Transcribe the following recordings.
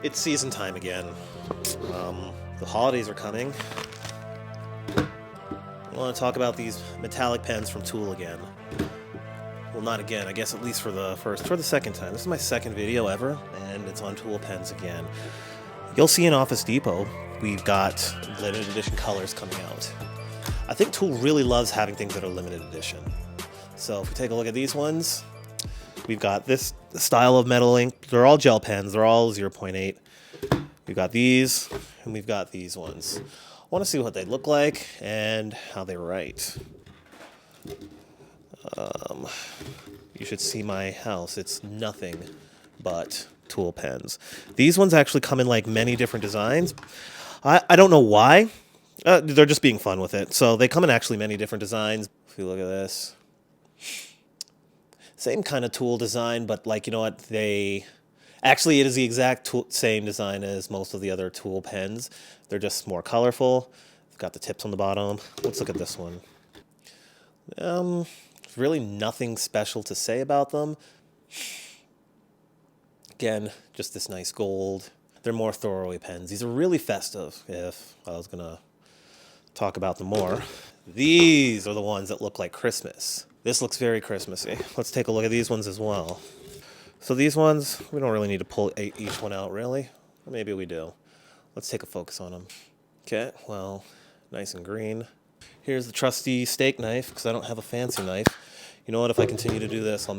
It's season time again. The holidays are coming. I want to talk about these metallic pens from Tul again. Well, not again, I guess at least for the second time. This is my second video ever, and it's on Tul pens again. You'll see in Office Depot, we've got limited edition colors coming out. I think Tul really loves having things that are limited edition. So if we take a look at these ones, we've got this style of metal ink. They're all gel pens. They're all 0.8. We've got these, and we've got these ones. I want to see what they look like and how they write. You should see my house. It's nothing but Tul pens. These ones actually come in like many different designs. I don't know why. They're just being fun with it. So they come in actually many different designs. If you look at this. Same kind of Tul design, but like, you know what, actually it is the exact same design as most of the other Tul pens. They're just more colorful. It's got the tips on the bottom. Let's look at this one. Really nothing special to say about them. Again, just this nice gold. They're more throwaway pens. These are really festive, if I was gonna talk about them more. These are the ones that look like Christmas. This looks very Christmassy. Let's take a look at these ones as well. So these ones, we don't really need to pull each one out, really. Or maybe we do. Let's take a focus on them. Okay, well, nice and green. Here's the trusty steak knife, because I don't have a fancy knife. You know what, if I continue to do this,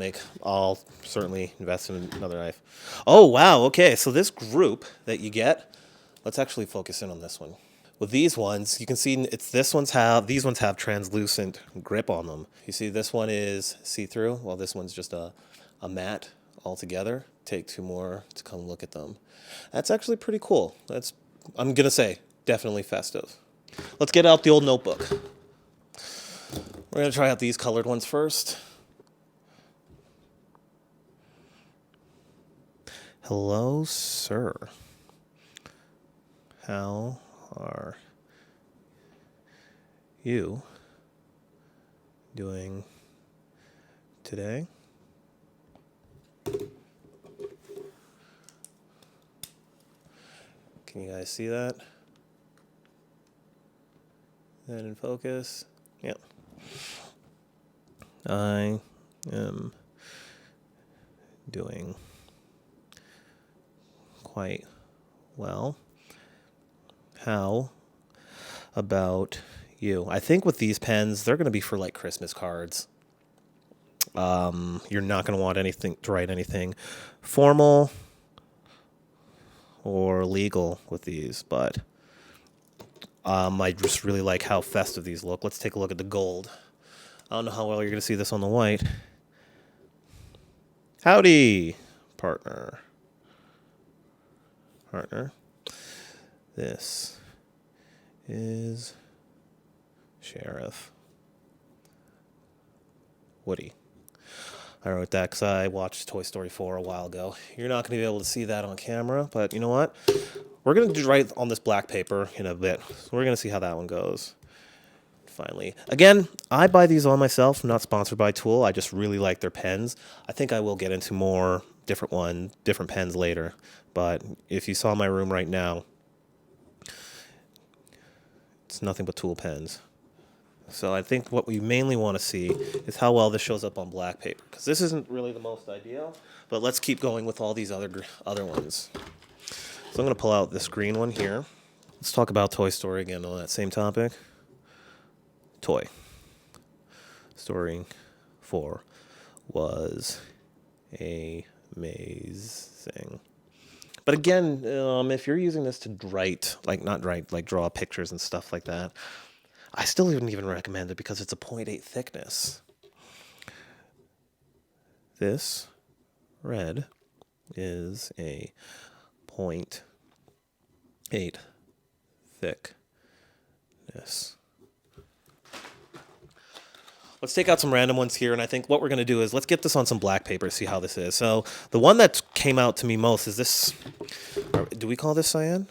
I'll certainly invest in another knife. Oh, wow, okay, so this group that you get, let's actually focus in on this one. With these ones, you can see these ones have translucent grip on them. You see this one is see-through, while this one's just a matte altogether. Take two more to come look at them. That's actually pretty cool. I'm gonna say, definitely festive. Let's get out the old notebook. We're gonna try out these colored ones first. Hello, sir. How are you doing today? Can you guys see that? Then in focus. Yep. I am doing quite well. How about you? I think with these pens, they're going to be for like Christmas cards. You're not going to want to write anything formal or legal with these, but I just really like how festive these look. Let's take a look at the gold. I don't know how well you're going to see this on the white. Howdy, partner. This is Sheriff Woody. I wrote that because I watched Toy Story 4 a while ago. You're not going to be able to see that on camera, but you know what? We're going to write on this black paper in a bit. So we're going to see how that one goes. Finally. Again, I buy these all myself. I'm not sponsored by Tul. I just really like their pens. I think I will get into more different pens later. But if you saw my room right now, it's nothing but Tul pens. So I think what we mainly want to see is how well this shows up on black paper, because this isn't really the most ideal, but let's keep going with all these other ones. So I'm going to pull out this green one here. Let's talk about Toy Story again on that same topic. Toy Story 4 was amazing. But again, if you're using this to draw pictures and stuff like that, I still wouldn't even recommend it because it's a 0.8 thickness. This red is a 0.8 thickness. Let's take out some random ones here, and I think what we're going to do is let's get this on some black paper, see how this is. So the one that came out to me most is this. Do we call this cyan?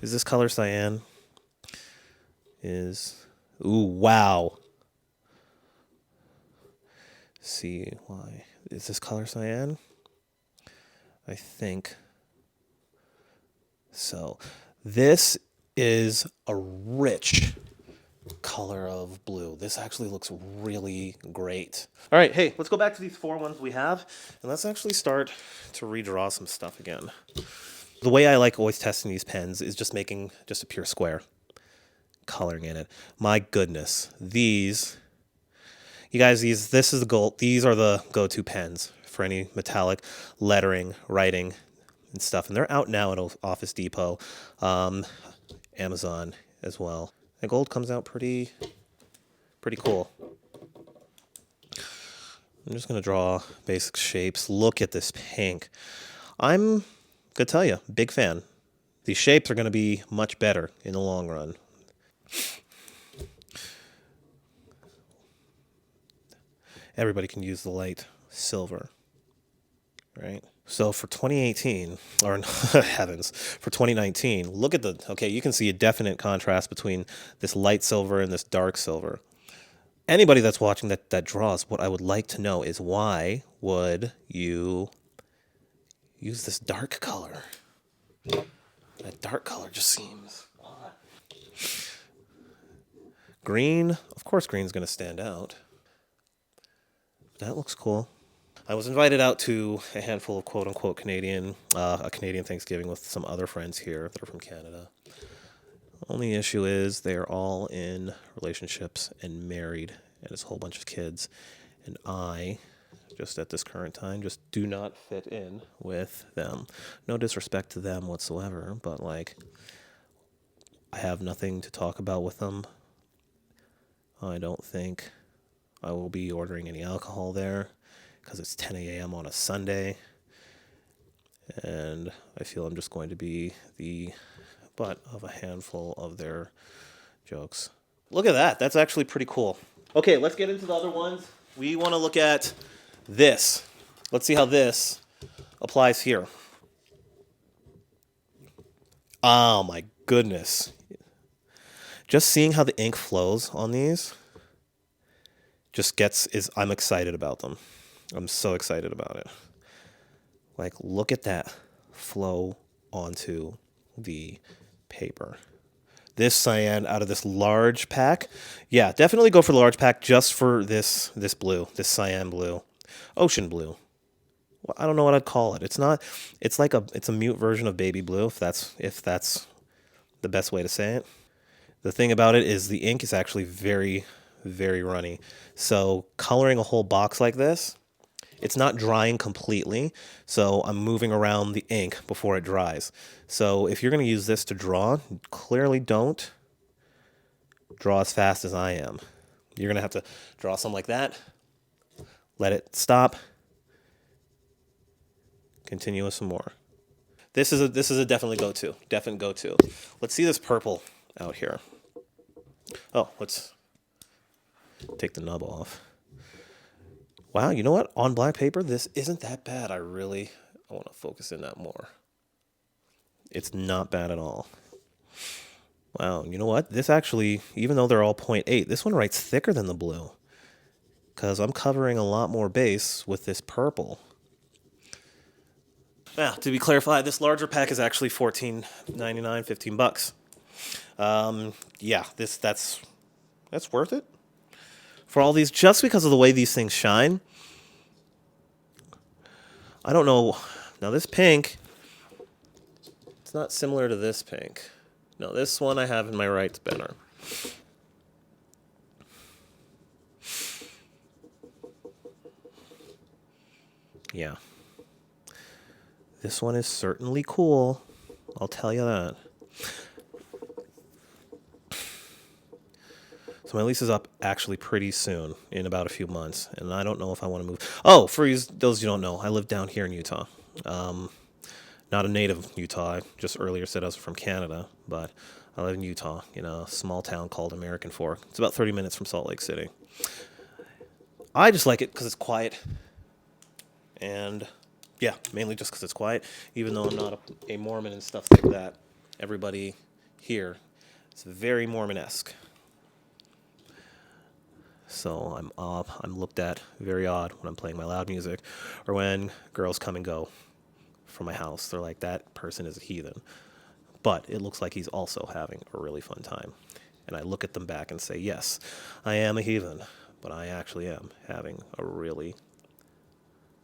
Is this color cyan? Ooh, wow. See why. Is this color cyan? I think so. This is a rich color of blue. This actually looks really great. All right, hey, let's go back to these 4 ones we have, and let's actually start to redraw some stuff again. The way I like always testing these pens is just making just a pure square, coloring in it. My goodness, these, you guys, this is the gold. These are the go-to pens for any metallic lettering, writing, and stuff. And they're out now at Office Depot, Amazon as well. The gold comes out pretty cool. I'm just going to draw basic shapes. Look at this pink. I'm going to tell you, big fan. These shapes are going to be much better in the long run. Everybody can use the light silver, right? So for 2018, or heavens, for 2019, look at okay, you can see a definite contrast between this light silver and this dark silver. Anybody that's watching that draws, what I would like to know is why would you use this dark color? That dark color just seems odd. Green, of course green's going to stand out. That looks cool. I was invited out to a handful of quote-unquote Canadian, a Canadian Thanksgiving with some other friends here that are from Canada. Only issue is they are all in relationships and married, and it's a whole bunch of kids. And I, just at this current time, just do not fit in with them. No disrespect to them whatsoever, but like, I have nothing to talk about with them. I don't think I will be ordering any alcohol there, because it's 10 a.m. on a Sunday, and I feel I'm just going to be the butt of a handful of their jokes. Look at that. That's actually pretty cool. Okay, let's get into the other ones. We want to look at this. Let's see how this applies here. Oh my goodness. Just seeing how the ink flows on these I'm excited about them. I'm so excited about it. Like, look at that flow onto the paper. This cyan out of this large pack. Yeah, definitely go for the large pack just for this blue, this cyan blue. Ocean blue. Well, I don't know what I'd call it. It's a mute version of baby blue, if that's the best way to say it. The thing about it is the ink is actually very, very runny. So coloring a whole box like this, it's not drying completely, so I'm moving around the ink before it dries. So if you're going to use this to draw, clearly don't draw as fast as I am. You're going to have to draw something like that, let it stop, continue with some more. This is a definite go-to. Let's see this purple out here. Oh, let's take the nub off. Wow, you know what? On black paper, this isn't that bad. I want to focus in that more. It's not bad at all. Wow, you know what? This actually, even though they're all 0.8, this one writes thicker than the blue, because I'm covering a lot more base with this purple. Now, to be clarified, this larger pack is actually $14.99, $15. Yeah, that's worth it for all these, just because of the way these things shine. I don't know. Now this pink, it's not similar to this pink. No, this one I have in my right spinner. Yeah. This one is certainly cool. I'll tell you that. So my lease is up actually pretty soon, in about a few months, and I don't know if I want to move. Oh, for those you don't know, I live down here in Utah. Not a native Utah. I just earlier said I was from Canada, but I live in Utah, in a small town called American Fork. It's about 30 minutes from Salt Lake City. I just like it because it's quiet, and yeah, mainly just because it's quiet, even though I'm not a Mormon and stuff like that. Everybody here is very Mormon-esque. So I'm looked at very odd when I'm playing my loud music, or when girls come and go for my house. They're like, that person is a heathen. But it looks like he's also having a really fun time. And I look at them back and say, yes, I am a heathen, but I actually am having a really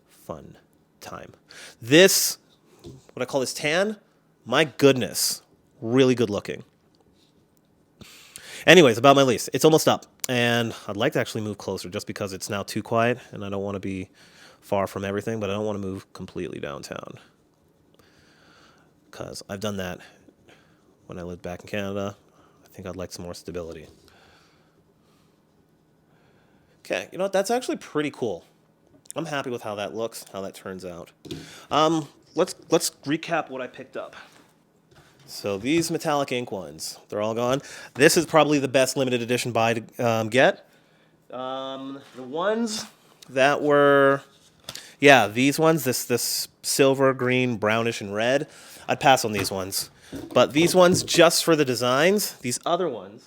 fun time. This, what I call this tan, my goodness, really good looking. Anyways, about my lease. It's almost up. And I'd like to actually move closer just because it's now too quiet and I don't want to be far from everything, but I don't want to move completely downtown. Because I've done that when I lived back in Canada. I think I'd like some more stability. Okay, you know what? That's actually pretty cool. I'm happy with how that looks, how that turns out. Let's recap what I picked up. So these metallic ink ones, they're all gone. This is probably the best limited edition buy to get. The ones that were, yeah, these ones, this silver, green, brownish, and red, I'd pass on these ones. But these ones, just for the designs, these other ones,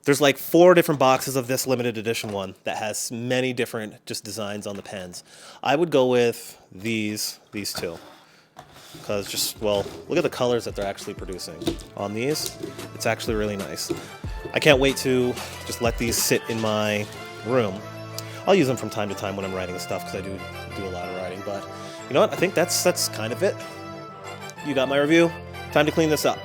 there's like 4 different boxes of this limited edition one that has many different just designs on the pens. I would go with these two. Because just, well, look at the colors that they're actually producing on these. It's actually really nice. I can't wait to just let these sit in my room. I'll use them from time to time when I'm writing stuff because I do a lot of writing. But you know what? I think that's kind of it. You got my review. Time to clean this up.